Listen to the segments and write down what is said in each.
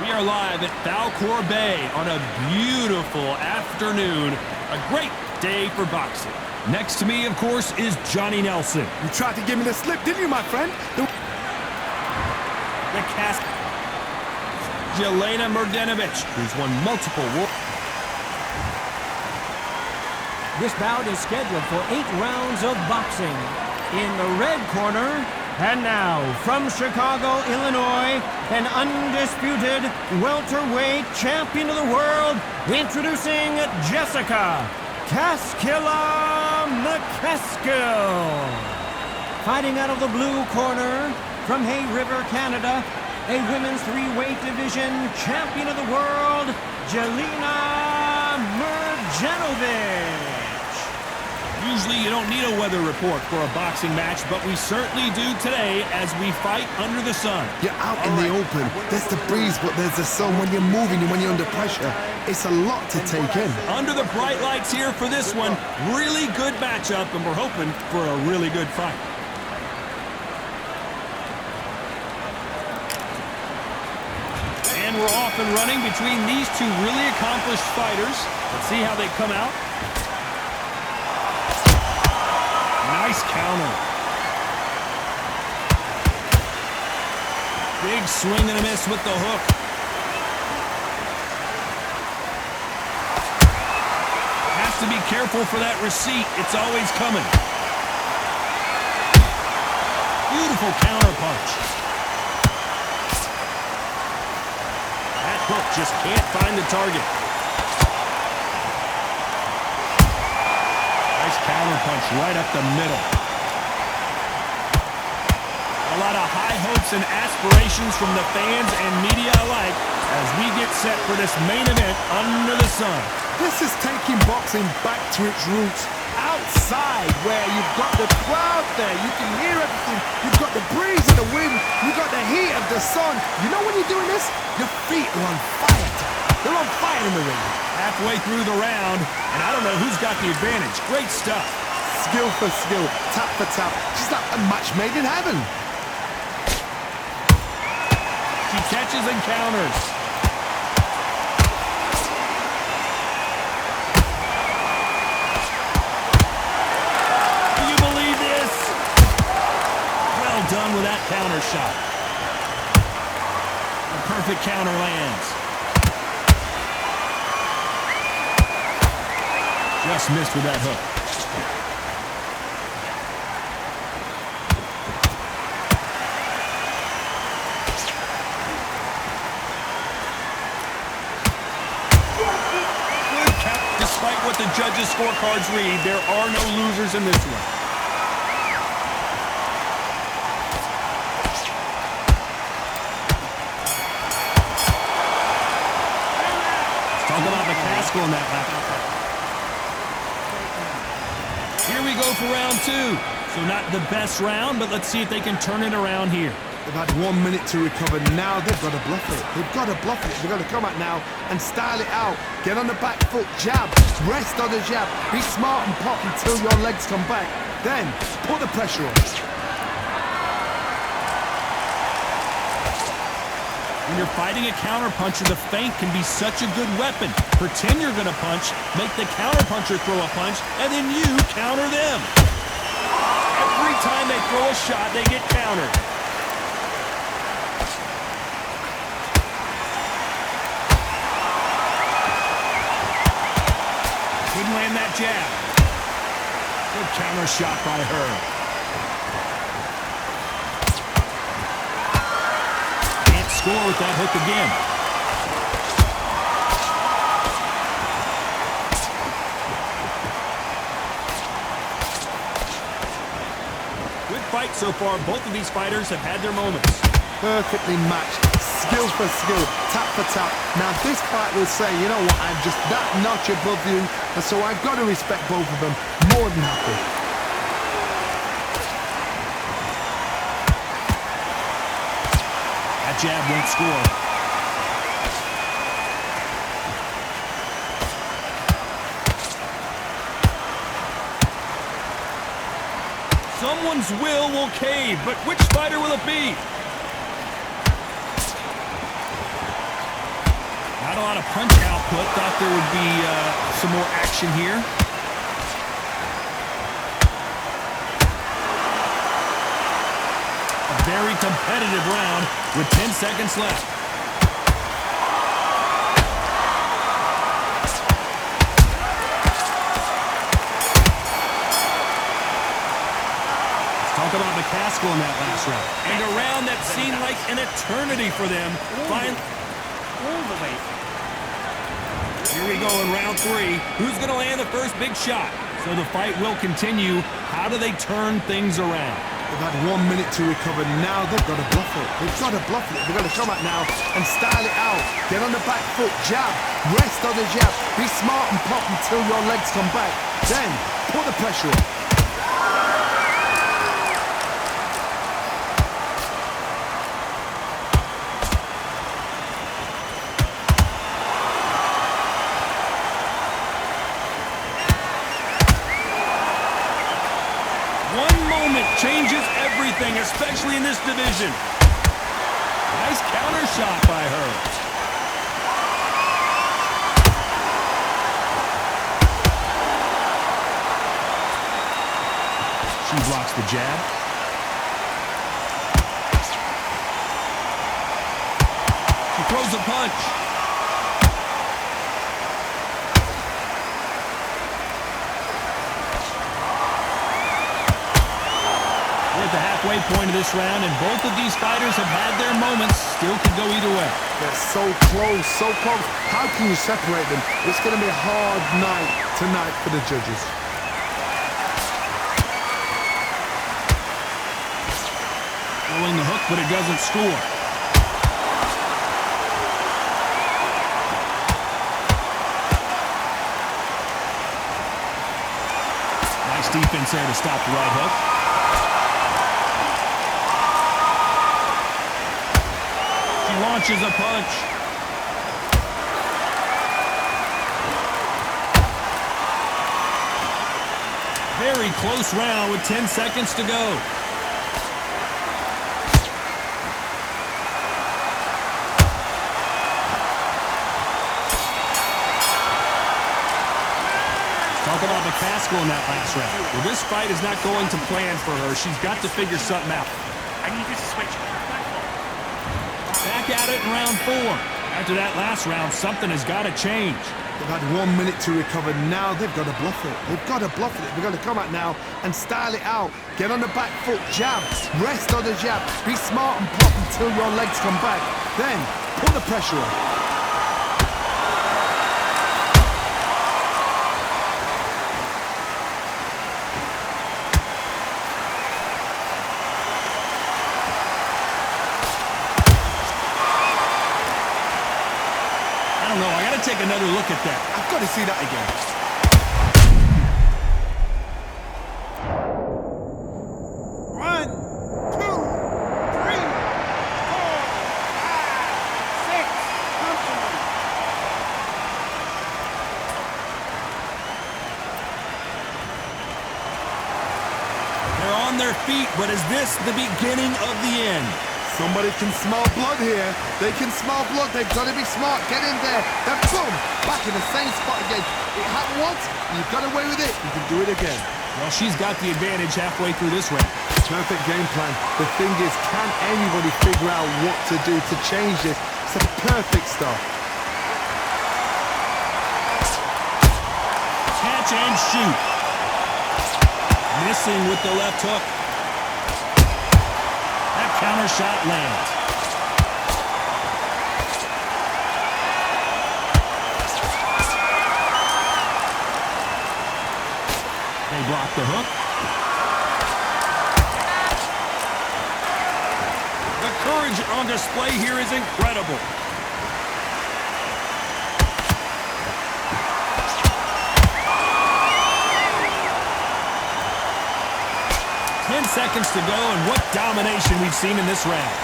We are live at Valcour Bay on a beautiful afternoon. A great day for boxing. Next to me, of course, is Johnny Nelson. You tried to give me the slip, didn't you, my friend? The cast... Jelena Mrdenovic, who's won multiple war... This bout is scheduled for 8 rounds of boxing. In the red corner, and now from Chicago, Illinois, an undisputed welterweight champion of the world, introducing Jessica Kaskila McCaskill. Fighting out of the blue corner, from Hay River, Canada, a women's 3-weight division champion of the world, Jelena Mrdenovic. Usually you don't need a weather report for a boxing match, but we certainly do today as we fight under the sun. You're out in the open. There's the breeze, but there's the sun when you're moving and when you're under pressure. It's a lot to take in. Under the bright lights here for this one, really good matchup, and we're hoping for a really good fight. And we're off and running between these two really accomplished fighters. Let's see how they come out. Nice counter. Big swing and a miss with the hook. Has to be careful for that receipt. It's always coming. Beautiful counter punch. That hook just can't find the target. Counter punch right up the middle. A lot of high hopes and aspirations from the fans and media alike as we get set for this main event under the sun. This is taking boxing back to its roots. Outside, where you've got the crowd there, you can hear everything. You've got the breeze of the wind, you've got the heat of the sun. You know when you're doing this? Your feet are on fire. They're on fire in the ring. Halfway through the round, and I don't know who's got the advantage. Great stuff. Skill for skill, tap for tap. Just like a match made in heaven. She catches and counters. Do you believe this? Well done with that counter shot. A perfect counter lands. Just missed with that hook. Good count. Despite what the judges' scorecards read, there are no losers in this one. Let's talk about McCaskill in that lap. Here we go for round 2. So not the best round, but let's see if they can turn it around here. They've had 1 minute to recover. Now they've got to bluff it. They've got to bluff it. They've got to come out now and style it out. Get on the back foot, jab, rest on the jab. Be smart and pop until your legs come back. Then put the pressure on. When you're fighting a counterpuncher, the feint can be such a good weapon. Pretend you're going to punch, make the counterpuncher throw a punch, and then you counter them. Every time they throw a shot, they get countered. Couldn't land that jab. Good counter shot by her. Score with that hook again. Good fight so far. Both of these fighters have had their moments. Perfectly matched. Skill for skill. Tap for tap. Now this fight will say, you know what, I'm just that notch above you, and so I've got to respect both of them. More than happy. Jab won't score. Someone's will cave, but which fighter will it be? punch output. Thought there would be some more action here. A very competitive round with 10 seconds left. Talk about McCaskill in that last round. And a round that seemed like an eternity for them. All the way. Here we go in round 3. Who's going to land the first big shot? So the fight will continue. How do they turn things around? They've had 1 minute to recover. Now they've got to bluff it. They've got to bluff it. They've got to come out now and style it out. Get on the back foot, jab, rest on the jab. Be smart and pop until your legs come back. Then put the pressure on. Changes everything, especially in this division. Nice counter shot by her. She blocks the jab. She throws a punch. At the halfway point of this round, and both of these fighters have had their moments. Still could go either way. They're so close, so close. How can you separate them? It's going to be a hard night tonight for the judges. Throwing the hook, but it doesn't score. Nice defense there to stop the right hook. Launches a punch. Very close round with 10 seconds to go. Talk about McCaskill in that last round. Well, this fight is not going to plan for her. She's got to figure something out. I need you to switch. Back at it in round 4. After that last round, something has got to change. They've had 1 minute to recover. Now they've got to bluff it. They've got to bluff it. They've got to come out now and style it out. Get on the back foot, jab, rest on the jab. Be smart and pop until your legs come back. Then put the pressure on. Take another look at that. I've got to see that again. 1, 2, 3, 4, 5, 6. They're on their feet, but is this the beginning of the end? Somebody can smell blood here. They can smell blood. They've got to be smart. Get in there. Then boom, back in the same spot again. It happened once. You've got away with it. You can do it again. Well, she's got the advantage halfway through this round. Perfect game plan. The thing is, can anybody figure out what to do to change this? It's a perfect start. Catch and shoot. Missing with the left hook. That counter shot lands. They block the hook. The courage on display here is incredible. Seconds to go, and what domination we've seen in this round.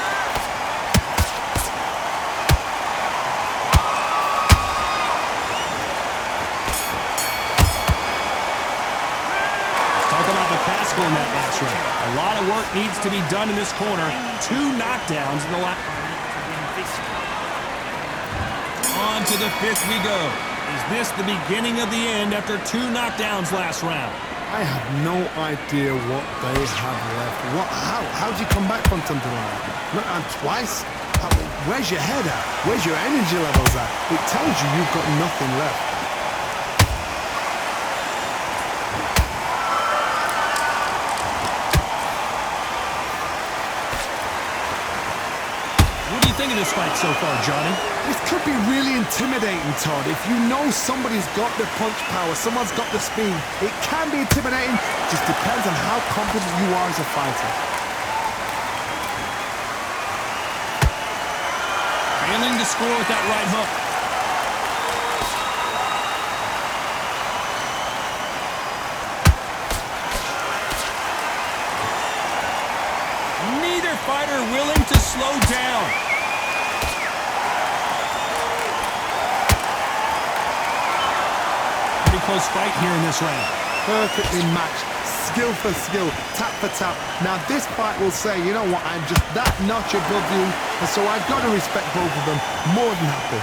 Talk about McCaskill in that last round. A lot of work needs to be done in this corner. 2 knockdowns in the last. On into the 5th we go. Is this the beginning of the end after 2 knockdowns last round? I have no idea what they have left. How do you come back from something like that? Not on twice? Where's your head at? Where's your energy levels at? It tells you you've got nothing left. What do you think of this fight so far, Johnny? This could be really intimidating, Todd. If you know somebody's got the punch power, someone's got the speed, it can be intimidating. Just depends on how confident you are as a fighter. Failing to score with that right hook. Neither fighter willing to slow down. Pretty close fight here in this round. Perfectly matched, skill for skill, tap for tap. Now this fight will say, you know what, I'm just that notch above you, and so I've got to respect both of them more than happy.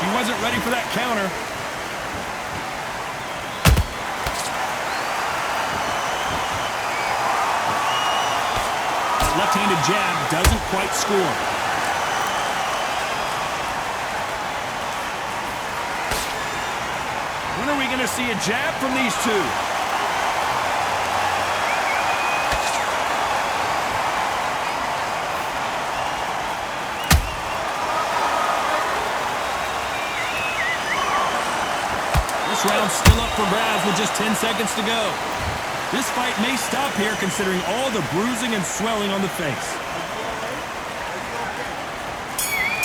She wasn't ready for that counter. Left-handed jab doesn't quite score. When are we going to see a jab from these two? This round's still up for grabs with just 10 seconds to go. This fight may stop here considering all the bruising and swelling on the face.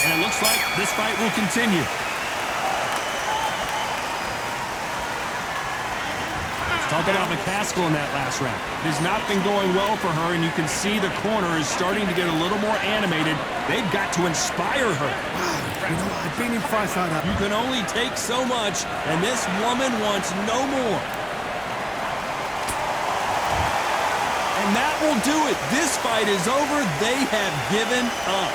And it looks like this fight will continue. Talk about McCaskill in that last round. It has not been going well for her, and you can see the corner is starting to get a little more animated. They've got to inspire her. You know, I've been in fights like that. You can only take so much, and this woman wants no more. And that will do it. This fight is over. They have given up.